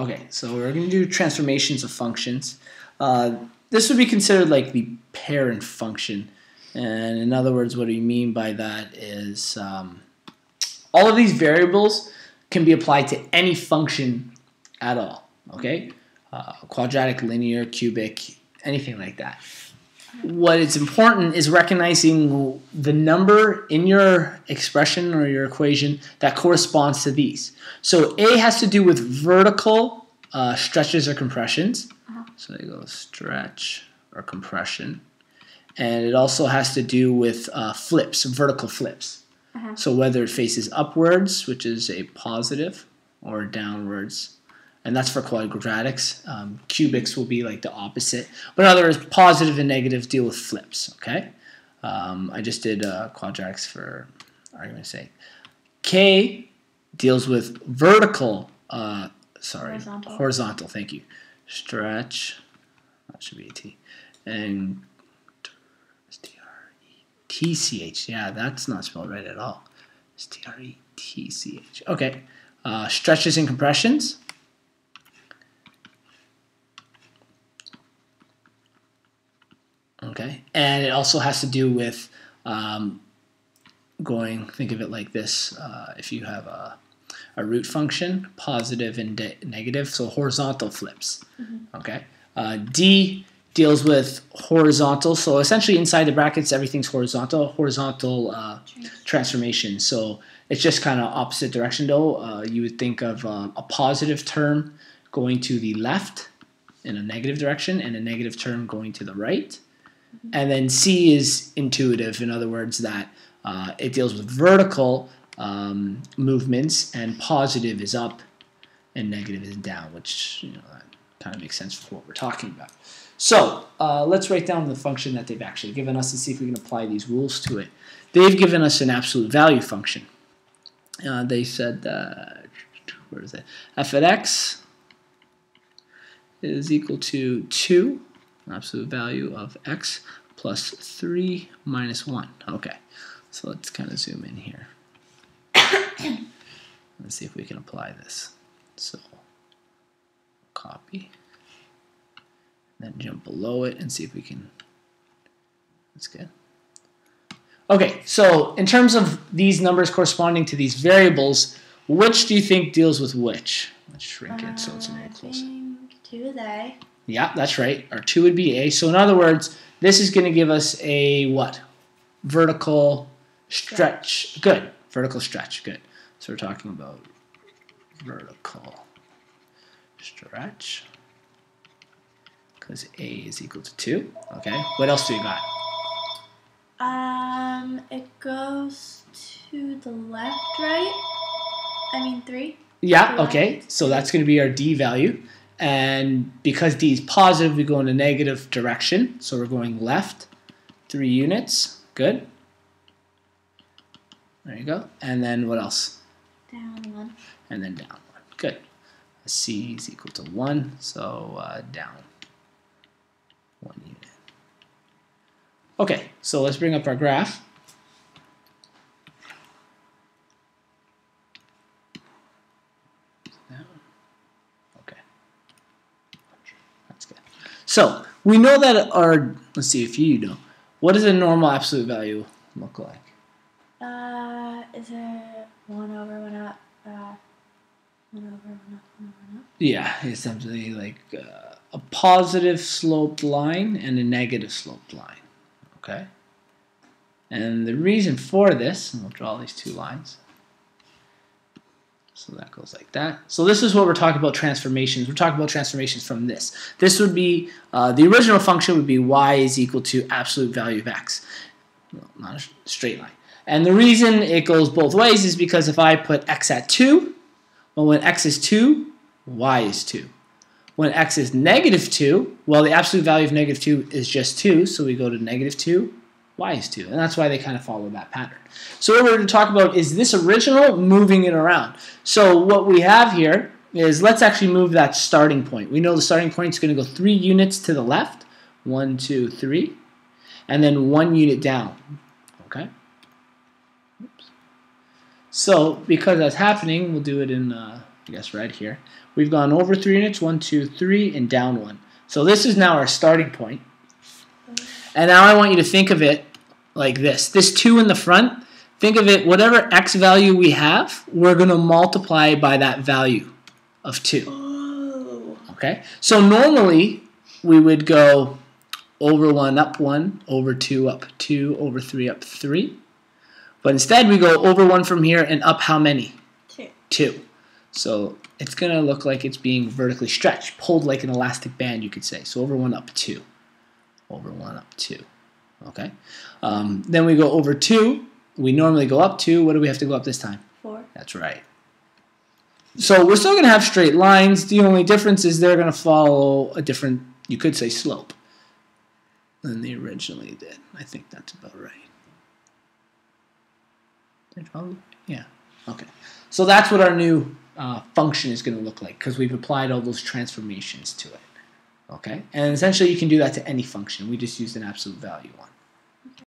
Okay, so we're going to do transformations of functions. This would be considered like the parent function. And in other words, what we mean by that is all of these variables can be applied to any function at all. Okay, quadratic, linear, cubic, anything like that. What is important is recognizing the number in your expression or your equation that corresponds to these. So A has to do with vertical stretches or compressions. So there you go, stretch or compression. And it also has to do with flips, vertical flips. So whether it faces upwards, which is a positive, or downwards. And that's for quadratics. Cubics will be like the opposite. But in other words, positive and negative deal with flips, okay? I just did quadratics for argument's sake. K deals with vertical, horizontal, thank you. Stretch, that should be a T. And S-T-R-E-T-C-H, yeah, that's not spelled right at all. S-T-R-E-T-C-H, okay. Stretches and compressions. Okay, and it also has to do with think of it like this, if you have a root function, positive and negative, so horizontal flips. Okay, D deals with horizontal, so essentially inside the brackets everything's horizontal transformation. So it's just kind of opposite direction though. You would think of a positive term going to the left in a negative direction and a negative term going to the right. And then C is intuitive, in other words, that it deals with vertical movements, and positive is up and negative is down, which that kind of makes sense for what we're talking about. So let's write down the function that they've actually given us and see if we can apply these rules to it. They've given us an absolute value function. They said, where is it? F of x is equal to 2. Absolute value of x plus 3 minus 1. Okay, so let's kind of zoom in here. Let's see if we can apply this. So copy, then jump below it and see if we can. That's good. Okay, so in terms of these numbers corresponding to these variables, which do you think deals with which? Let's shrink it so it's a little closer. 2 is A. Yeah, that's right. Our 2 would be A. So in other words, this is going to give us a what? Vertical stretch. Good. Vertical stretch. Good. So we're talking about vertical stretch because A is equal to 2. Okay. What else do you got? It goes to the left, right? 3. Yeah, okay. So that's going to be our D value. And because D is positive, we go in a negative direction. So we're going left 3 units. Good. There you go. And then what else? Down 1. And then down 1. Good. C is equal to 1. So down 1 unit. Okay, so let's bring up our graph. So we know that our, let's see if you know, what does a normal absolute value look like? Is it 1 over 1 up, 1 over 1 up, 1 over 1 up? Yeah, it's something like a positive sloped line and a negative sloped line. Okay? And the reason for this, and we'll draw these 2 lines. So that goes like that. So this is what we're talking about transformations. We're talking about transformations from this. This would be, the original function would be y is equal to absolute value of x. Well, not a straight line. And the reason it goes both ways is because if I put x at 2, well, when x is 2, y is 2. When x is negative 2, well, the absolute value of negative 2 is just 2, so we go to negative 2, y is 2. And that's why they kind of follow that pattern. So what we're going to talk about is this original moving it around. So what we have here is, let's actually move that starting point. We know the starting point is going to go 3 units to the left. 1, 2, 3. And then 1 unit down. Okay? Oops. So because that's happening, we'll do it in, I guess, red here. We've gone over 3 units, 1, 2, 3, and down 1. So this is now our starting point. And now I want you to think of it like this. This 2 in the front, think of it, whatever x value we have, we're going to multiply by that value of 2. Okay? So normally, we would go over 1, up 1, over 2, up 2, over 3, up 3. But instead, we go over 1 from here and up how many? 2. 2. So it's going to look like it's being vertically stretched, pulled like an elastic band, you could say. So over 1, up 2. Over 1, up 2. Okay? Then we go over 2. We normally go up 2. What do we have to go up this time? 4. That's right. So we're still going to have straight lines. The only difference is they're going to follow a different, you could say, slope than they originally did. I think that's about right. Yeah. Okay. So that's what our new function is going to look like because we've applied all those transformations to it. Okay. And essentially you can do that to any function. We just used an absolute value one.